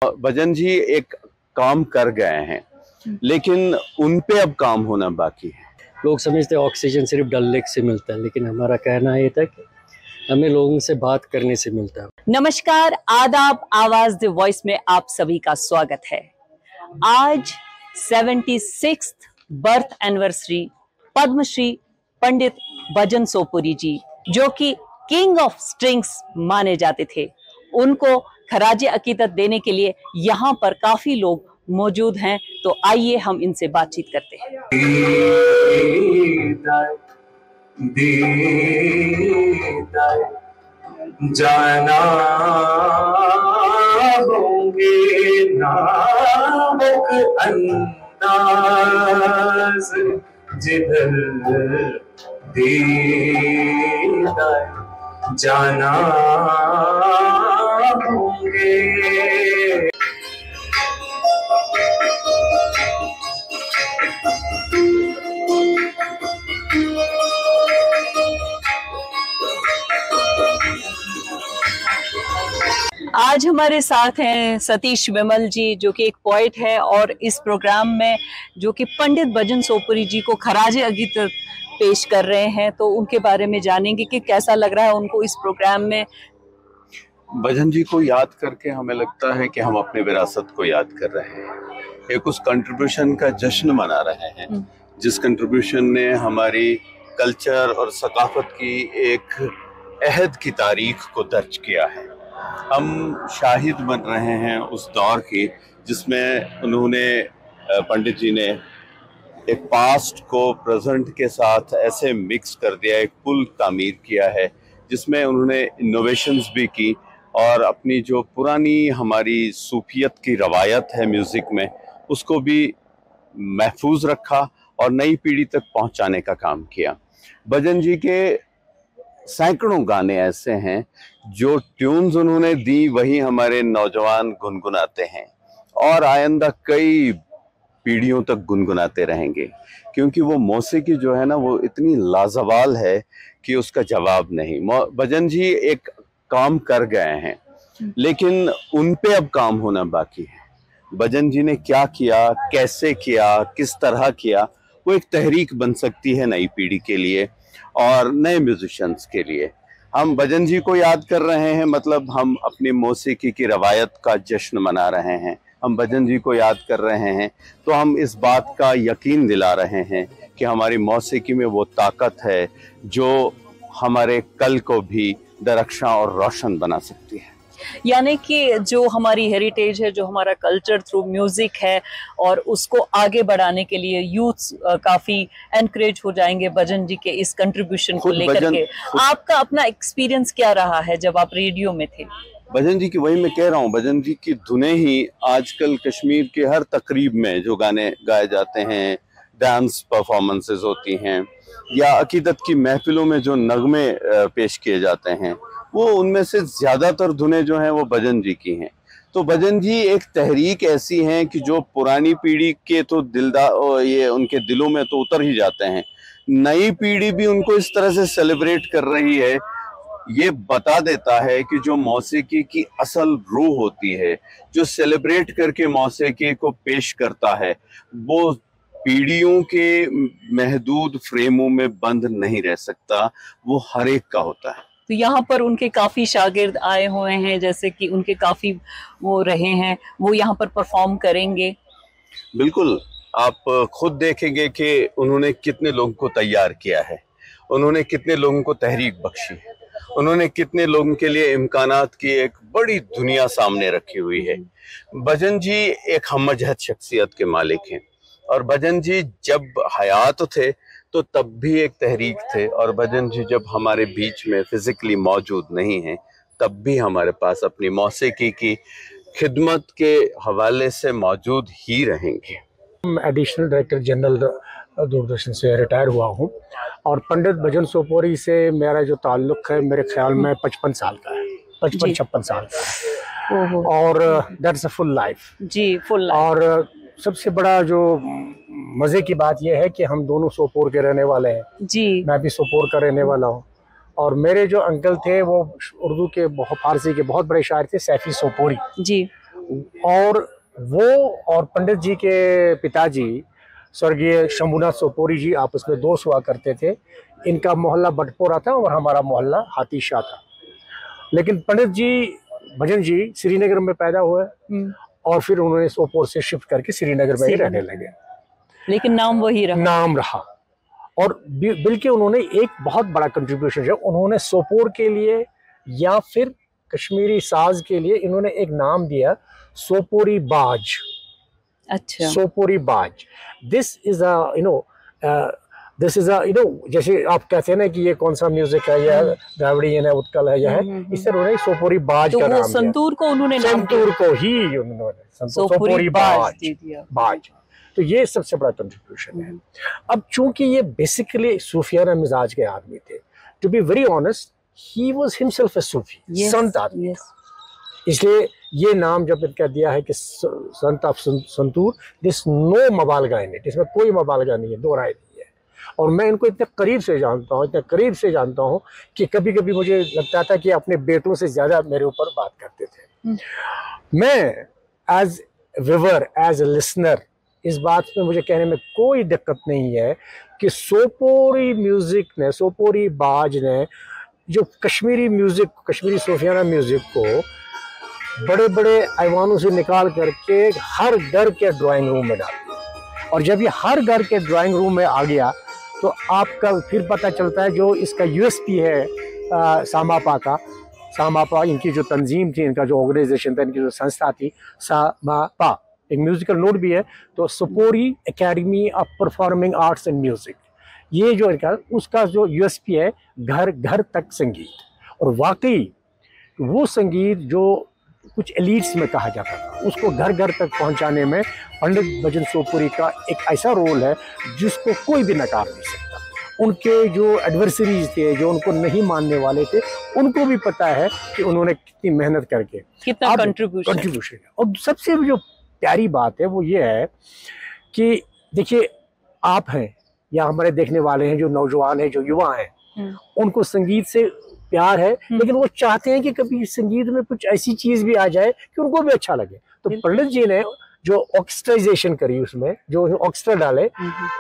भजन जी एक काम कर गए हैं, लेकिन उन पे अब काम होना बाकी है। लोग समझते हैं ऑक्सीजन सिर्फ डल लेक से मिलता है, लेकिन हमारा कहना ये था कि हमें लोगों से बात करने से मिलता है। नमस्कार, आदाब, आवाज द वॉइस में आप सभी का स्वागत है। आज 76th बर्थ एनिवर्सरी पद्मश्री पंडित भजन सोपुरी जी, जो कि किंग ऑफ स्ट्रिंग्स माने जाते थे, उनको खराजे अकीदत देने के लिए यहाँ पर काफी लोग मौजूद हैं। तो आइए हम इनसे बातचीत करते हैं। जाना होंगे नामुक अंदाज जिधर दीदार जाना होंगे। आज हमारे साथ हैं सतीश विमल जी, जो कि एक पोइट है, और इस प्रोग्राम में जो कि पंडित भजन सोपुरी जी को खराजे अकीदत पेश कर रहे हैं, तो उनके बारे में जानेंगे कि कैसा लग रहा है उनको इस प्रोग्राम में। भजन जी को याद करके हमें लगता है कि हम अपने विरासत को याद कर रहे हैं, एक उस कंट्रीब्यूशन का जश्न मना रहे हैं जिस कंट्रीब्यूशन ने हमारी कल्चर और सकाफत की एक अहद की तारीख को दर्ज किया है। हम शाहिद बन रहे हैं उस दौर की जिसमें उन्होंने, पंडित जी ने एक पास्ट को प्रेजेंट के साथ ऐसे मिक्स कर दिया, एक पुल तामीर किया है जिसमें उन्होंने इनोवेशंस भी की और अपनी जो पुरानी हमारी सूफियत की रवायत है म्यूज़िक में, उसको भी महफूज रखा और नई पीढ़ी तक पहुंचाने का काम किया। भजन जी के सैकड़ों गाने ऐसे हैं जो ट्यून्स उन्होंने दी वही हमारे नौजवान गुनगुनाते हैं और आइंदा कई पीढ़ियों तक गुनगुनाते रहेंगे, क्योंकि वो मौसीकी जो है ना, वो इतनी लाजवाल है कि उसका जवाब नहीं। भजन जी एक काम कर गए हैं, लेकिन उन पे अब काम होना बाकी है। भजन जी ने क्या किया, कैसे किया, किस तरह किया, वो एक तहरीक बन सकती है नई पीढ़ी के लिए और नए म्यूजिशियंस के लिए। हम भजन जी को याद कर रहे हैं, मतलब हम अपनी मौसीकी की रवायत का जश्न मना रहे हैं। हम भजन जी को याद कर रहे हैं तो हम इस बात का यकीन दिला रहे हैं कि हमारी मौसीकी में वो ताकत है जो हमारे कल को भी दरख्शां और रोशन बना सकती है। यानी कि जो हमारी हेरिटेज है, जो हमारा कल्चर थ्रू म्यूजिक है, और उसको आगे बढ़ाने के लिए यूथ काफी एनकरेज हो जाएंगे भजन जी के इस कंट्रीब्यूशन को लेकर के। आपका अपना एक्सपीरियंस क्या रहा है जब आप रेडियो में थे? भजन जी की, वही मैं कह रहा हूँ, भजन जी की धुनें ही आजकल कश्मीर के हर तकरीब में जो गाने गाए जाते हैं, डांस परफॉर्मेंसेस होती हैं या अकीदत की महफिलों में जो नगमे पेश किए जाते हैं, वो उनमें से ज्यादातर धुनें जो हैं वो भजन जी की हैं। तो भजन जी एक तहरीक ऐसी है कि जो पुरानी पीढ़ी के तो दिलदार, ये उनके दिलों में तो उतर ही जाते हैं, नई पीढ़ी भी उनको इस तरह से सेलिब्रेट कर रही है। ये बता देता है कि जो मौसीकी की असल रूह होती है, जो सेलिब्रेट करके मौसीकी को पेश करता है, वो पीढ़ियों के महदूद फ्रेमों में बंद नहीं रह सकता, वो हर एक का होता है। तो यहाँ पर उनके काफी शागिर्द आए हुए हैं, जैसे कि उनके काफी वो रहे हैं, वो यहाँ पर परफॉर्म करेंगे। बिल्कुल, आप खुद देखेंगे कि उन्होंने कितने लोगों को तैयार किया है, उन्होंने कितने लोगों को तहरीक बख्शी है, उन्होंने कितने लोगों के लिए इम्कानात की एक बड़ी दुनिया सामने रखी हुई है। भजन जी एक हमजहत शख्सियत के मालिक हैं और भजन जी जब हयात थे तो तब भी एक तहरीक थे, और भजन जी जब हमारे बीच में फिजिकली मौजूद नहीं हैं तब भी हमारे पास अपनी मौसीकी की खिदमत के हवाले से मौजूद ही रहेंगे। एडिशनल डायरेक्टर जनरल दूरदर्शन से रिटायर हुआ हूँ और पंडित भजन सोपोरी से मेरा जो ताल्लुक़ है मेरे ख्याल में 55 साल का है, 55-56 साल का है, और दैट्स अ फुल लाइफ जी, फुल लाइफ। और सबसे बड़ा जो मज़े की बात यह है कि हम दोनों सोपोर के रहने वाले हैं जी। मैं भी सोपोर का रहने वाला हूँ और मेरे जो अंकल थे वो उर्दू के फारसी के बहुत बड़े शायर थे, सैफी सोपोरी जी। और वो और पंडित जी के पिताजी स्वर्गीय शंभुनाथ सोपोरी जी आपस में दोस्त हुआ करते थे। इनका मोहल्ला बटपोरा था और हमारा मोहल्ला हाथीशाह था। लेकिन पंडित जी भजन जी श्रीनगर में पैदा हुए और फिर उन्होंने सोपोर से शिफ्ट करके श्रीनगर में ही रहने लगे, लेकिन नाम वही रहा। नाम रहा। और बल्कि उन्होंने एक बहुत बड़ा कंट्रीब्यूशन है, उन्होंने सोपोर के लिए या फिर कश्मीरी साज के लिए इन्होंने एक नाम दिया, सोपोरी बाज। अच्छा, सोपोरी बाज। This is a this is a जैसे आप कहते हैं ना कि ये कौन सा म्यूजिक है, या द्राविड़ियन है, उत्कल है, या है, इससे उन्होंने सोपोरी बाज तो का वो नाम दिया। संतूर को उन्होंने नाम संतूर को ही उन्होंने सोपोरी बाज दे दिया। बाज। तो ये सबसे बड़ा कंट्रीब्यूशन है। अब चूंकि ये बेसिकली सूफियाना मिजाज के आदमी थे, to be very honest he was himself a Sufi, संत आदमी, इसलिए ये नाम जब इनका दिया है कि sant of santoor, this no मबालगा इन इट, इसमें कोई मबालगा नहीं है, दो राय नहीं है। और मैं इनको इतने करीब से जानता हूँ कि कभी कभी मुझे लगता था कि अपने बेटों से ज्यादा मेरे ऊपर बात करते थे। मैं as viewer, as a listener, इस बात में मुझे कहने में कोई दिक्कत नहीं है कि सोपोरी म्यूजिक ने, सोपोरी बाज ने जो कश्मीरी म्यूजिक, कश्मीरी सूफियाना म्यूजिक को बड़े बड़े ऐवानों से निकाल करके हर घर के ड्राइंग रूम में डाल दिया। और जब ये हर घर के ड्राइंग रूम में आ गया तो आपका फिर पता चलता है जो इसका यूएसपी है सामापा का। सामापा इनकी जो तंजीम थी, इनका जो ऑर्गेनाइजेशन था, इनकी जो संस्था थी सामापा, एक म्यूजिकल नोट भी है, तो Sopori academy of performing arts and music, ये जो इनका उसका जो यूएसपी है, घर घर तक संगीत। और वाकई वो संगीत जो कुछ एलिट्स में कहा जाता था, उसको घर घर तक पहुंचाने में पंडित भजन सोपोरी का एक ऐसा रोल है जिसको कोई भी नकार नहीं सकता। उनके जो एडवर्सरीज थे, जो उनको नहीं मानने वाले थे, उनको भी पता है कि उन्होंने कितनी मेहनत करके कितना कंट्रीब्यूशन है। और सबसे जो प्यारी बात है वो ये है कि देखिए, आप हैं या हमारे देखने वाले हैं, जो नौजवान हैं, जो युवा हैं, उनको संगीत से प्यार है, लेकिन वो चाहते हैं कि कभी संगीत में कुछ ऐसी चीज भी आ जाए कि उनको भी अच्छा लगे। तो पंडित जी ने जो ऑर्केस्ट्राइजेशन करी, उसमें जो ऑर्केस्ट्रा डाले,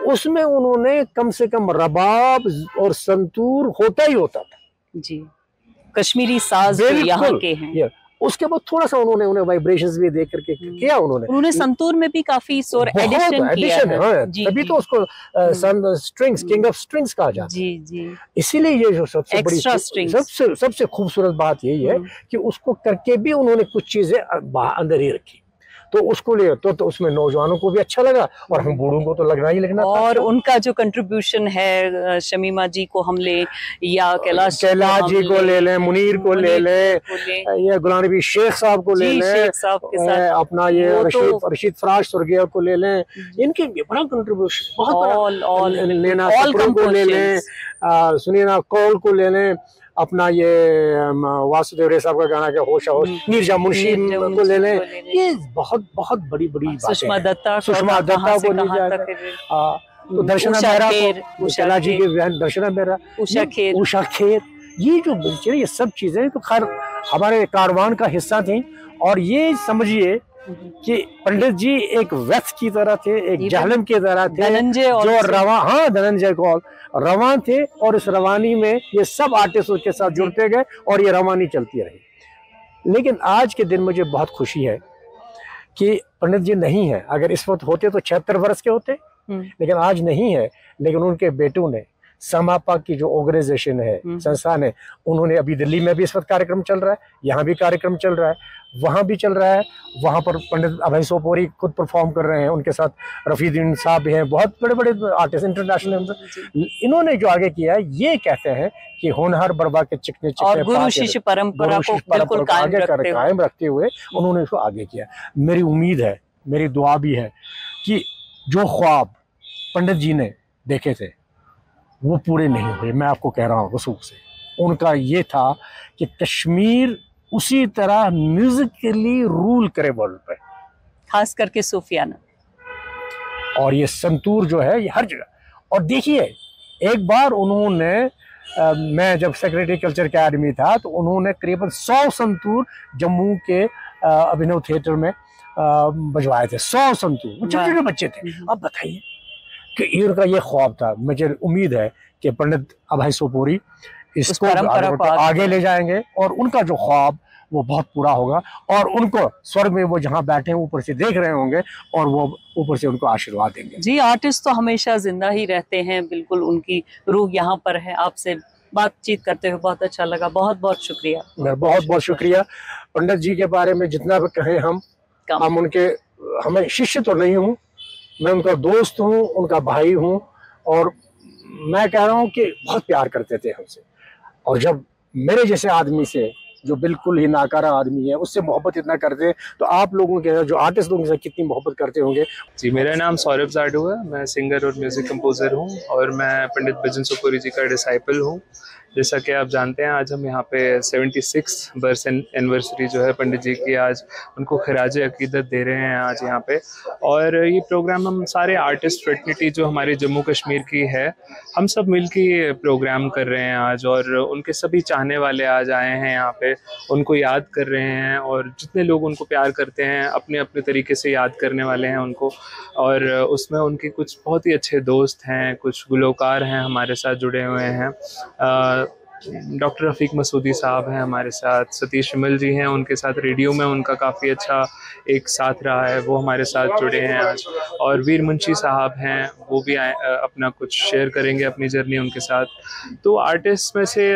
उसमें उन्होंने कम से कम रबाब और संतूर होता ही होता था जी, कश्मीरी साज जो यहाँ के हैं। उसके बाद थोड़ा सा उन्होंने उन्हें वाइब्रेशंस भी दे करके किया। उन्होंने संतूर में भी काफी स्वर एडिशन किया है। हाँ, तभी तो उसको स्ट्रिंग्स, किंग ऑफ स्ट्रिंग्स कहा जाता है। जी जी। इसीलिए ये जो सबसे बड़ी, सबसे खूबसूरत बात यही है कि उसको करके भी उन्होंने कुछ चीजें अंदर ही रखी, तो उसको ले तो उसमें नौजवानों को भी अच्छा लगा और हम बूढ़ों को तो लगना ही लगना था। और उनका जो कंट्रीब्यूशन है, शमीमा जी को हम ले या कैलाश जी को ले लें, मुनीर को ले लें, या गुलाम नबी शेख साहब को ले लें, अपना ये रशीद फराज स्वर्गीय को ले लें, इनके बड़ा कंट्रीब्यूशन बहुत बड़ा। लेना को ले लें, सुनीना कौल को ले लें, अपना ये वासुदेव रे साहब का गाना क्या होश होश, नीरजा मुंशी को ले लें, ये बहुत बहुत बड़ी बड़ी बात है। सुषमा दत्ता को ले जाए, तो दर्शना मेहरा को, उषा जी के बहन दर्शना मेहरा, उषा खेर, ये जो ये सब चीजें तो खैर हमारे कारवान का हिस्सा थी। और ये समझिए कि पंडित जी एक व्यथ की तरह थे, एक जाहलम की तरह थे, जो धनंजय कौल रवान थे। और इस रवानी में ये सब आर्टिस्ट के साथ जुड़ते गए और ये रवानी चलती रही। लेकिन आज के दिन मुझे बहुत खुशी है कि पंडित जी नहीं है। अगर इस वक्त होते तो 76 वर्ष के होते, लेकिन आज नहीं है। लेकिन उनके बेटों ने, समापा की जो ऑर्गेनाइजेशन है, संस्थान है, उन्होंने अभी दिल्ली में भी इस वक्त कार्यक्रम चल रहा है, यहाँ भी कार्यक्रम चल रहा है, वहाँ भी चल रहा है। वहाँ पर पंडित अभय सोपोरी खुद परफॉर्म कर रहे हैं, उनके साथ रफीदीन साहब भी हैं, बहुत बड़े बड़े आर्टिस्ट इंटरनेशनल। इन्होंने जो आगे किया है, ये कहते हैं कि होनहार बरबा के चिकने और गुरु शिष्य परंपरा को बिल्कुल कायम रखते हुए उन्होंने इसको आगे किया। मेरी उम्मीद है, मेरी दुआ भी है कि जो ख्वाब पंडित जी ने देखे थे वो पूरे नहीं हुए। मैं आपको कह रहा हूँ वसूख से, उनका ये था कि कश्मीर उसी तरह म्यूजिकली रूल करे वर्ल्ड पे, खास करके सूफियाना। और ये संतूर जो है ये हर जगह। और देखिए, एक बार उन्होंने मैं जब सेक्रेटरी कल्चर अकेडमी था तो उन्होंने करीबन 100 संतूर जम्मू के अभिनव थिएटर में बजवाए थे 100 संतूर, वो छोटे छोटे बच्चे थे। अब बताइए कि इनका ये ख्वाब था। मुझे उम्मीद है कि पंडित अभय सोपोरी इसको आगे ले जाएंगे और उनका जो ख्वाब वो बहुत पूरा होगा, और उनको स्वर्ग में वो जहाँ बैठे हैं ऊपर से देख रहे होंगे और वो ऊपर से उनको आशीर्वाद देंगे। जी, आर्टिस्ट तो हमेशा जिंदा ही रहते हैं, बिल्कुल उनकी रूह यहाँ पर है। आपसे बातचीत करते हुए बहुत अच्छा लगा, बहुत बहुत शुक्रिया। बहुत बहुत शुक्रिया। पंडित जी के बारे में जितना भी कहें हम उनके, हमें शिष्य तो नहीं हूँ, मैं उनका दोस्त हूँ, उनका भाई हूँ, और मैं कह रहा हूँ कि बहुत प्यार करते थे हमसे। और जब मेरे जैसे आदमी से, जो बिल्कुल ही नाकारा आदमी है, उससे मोहब्बत इतना करते, तो आप लोगों के जो आर्टिस्ट लोगों से कितनी मोहब्बत करते होंगे। जी, मेरा नाम सौरभ जाडू है, मैं सिंगर और म्यूज़िक कंपोज़र हूँ और मैं पंडित भजन सोपोरी जी का डिसाइपल हूँ। जैसा कि आप जानते हैं, आज हम यहाँ पे 76 बर्थ एनिवर्सरी जो है पंडित जी की, आज उनको खराज अकीदत दे रहे हैं आज यहाँ पे। और ये प्रोग्राम हम सारे आर्टिस्ट फ्रेटर्निटी जो हमारे जम्मू कश्मीर की है, हम सब मिल के ये प्रोग्राम कर रहे हैं आज, और उनके सभी चाहने वाले आज आए हैं यहाँ पे, उनको याद कर रहे हैं, और जितने लोग उनको प्यार करते हैं अपने अपने तरीके से याद करने वाले हैं उनको। और उसमें उनके कुछ बहुत ही अच्छे दोस्त हैं, कुछ गुलकार हैं हमारे साथ जुड़े हुए हैं। डॉक्टर रफ़ीक मसूदी साहब हैं हमारे साथ, सतीश शिमल जी हैं, उनके साथ रेडियो में उनका काफ़ी अच्छा एक साथ रहा है, वो हमारे साथ जुड़े हैं आज। और वीर मुंशी साहब हैं, वो भी अपना कुछ शेयर करेंगे अपनी जर्नी उनके साथ। तो आर्टिस्ट में से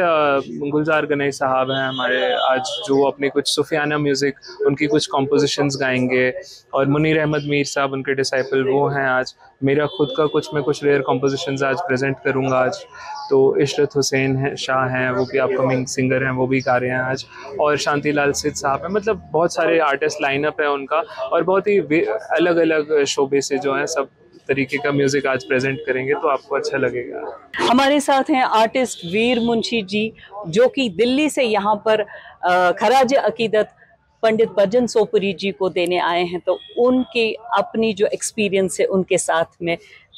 गुलजार गनई साहब हैं हमारे आज, जो अपने कुछ सूफियाना म्यूज़िक, उनकी कुछ कॉम्पोजिशंस गाएंगे। और मुनीर अहमद मीर साहब उनके डिसाइपल, वो हैं आज। मेरा खुद का कुछ रेयर कॉम्पोजिशंस आज प्रेजेंट करूँगा आज। तो इशरत हुसैन शाह हैं, वो भी अपकमिंग सिंगर हैं, वो भी गा रहे हैं आज। और शांति लाल सिद्ध साहब हैं, मतलब बहुत सारे आर्टिस्ट लाइनअप है उनका, और बहुत ही अलग अलग शोबे से जो है सब तरीके का म्यूजिक आज प्रेजेंट करेंगे, तो आपको अच्छा लगेगा। हमारे साथ हैं आर्टिस्ट वीर मुंशी जी, जो कि दिल्ली से यहाँ पर खराज अकीदत पंडित भजन सोपोरी जी को देने आए हैं। तो उनके अपनी जो एक्सपीरियंस है उनके साथ में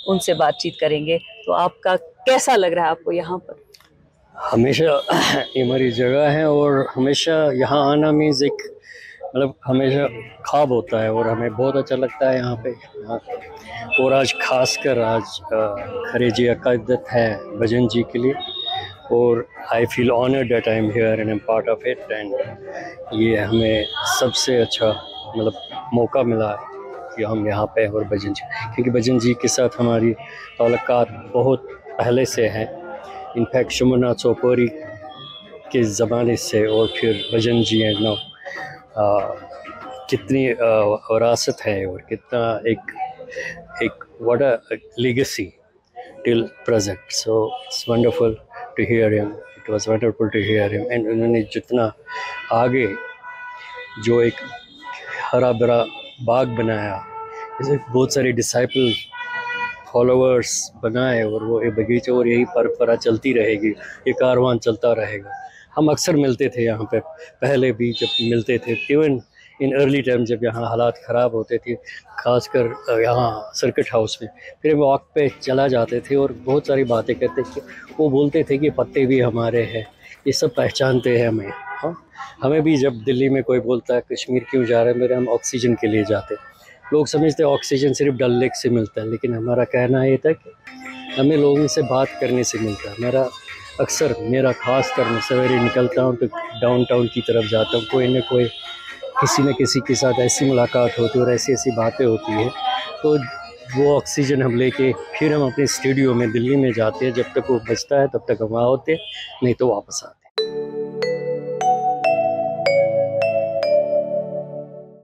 उनसे बातचीत करेंगे। तो आपका कैसा लग रहा है आपको यहाँ पर? हमेशा ये हमारी जगह है, और हमेशा यहाँ आना मीन्स एक मतलब हमेशा ख्वाब होता है, और हमें बहुत अच्छा लगता है यहाँ पे। और आज खासकर आज खराज अकीदत है भजन जी के लिए, और I feel honoured that I am here and I am part of it. And ये हमें सबसे अच्छा मतलब मौका मिला है कि हम यहाँ पे हैं, और भजन जी, क्योंकि भजन जी के साथ हमारी ताल्लुकात बहुत पहले से हैं। इनफैक्ट शुमरनाथ सोपोरी के ज़माने से, और फिर भजन जी हैं नो कितनी विरासत है, और कितना एक what a legacy till present. So it's wonderful to hear him, it was wonderful to hear him. And उन्होंने जितना आगे जो एक हरा भरा बाग बनाया, जैसे बहुत सारे डिसाइपल फॉलोअर्स बनाए, और वो ये बगीचा, और यही परंपरा चलती रहेगी, ये कारवान चलता रहेगा। हम अक्सर मिलते थे यहाँ पे, पहले भी जब मिलते थे, इवन इन अर्ली टाइम जब यहाँ हालात ख़राब होते थे, खासकर यहाँ सर्किट हाउस में, फिर हम वॉक पे चला जाते थे और बहुत सारी बातें करते थे। वो बोलते थे कि पत्ते भी हमारे हैं, ये सब पहचानते हैं हमें। हाँ, हमें भी जब दिल्ली में कोई बोलता है कश्मीर क्यों जा रहे हैं, मेरे हम ऑक्सीजन के लिए जाते। लोग समझते हैं ऑक्सीजन सिर्फ डल लेक से मिलता है, लेकिन हमारा कहना ये था कि हमें लोगों से बात करने से मिलता है। मेरा ख़ास कर मैं सवेरे निकलता हूँ तो डाउनटाउन की तरफ जाता हूँ, कोई न कोई किसी न किसी के साथ ऐसी मुलाकात होती है और ऐसी ऐसी बातें होती हैं, तो वो ऑक्सीजन हम लेके फिर हम अपने स्टूडियो में दिल्ली में जाते हैं। जब तक वो बचता है तब तक हम वहाँ होते, नहीं तो वापस आते।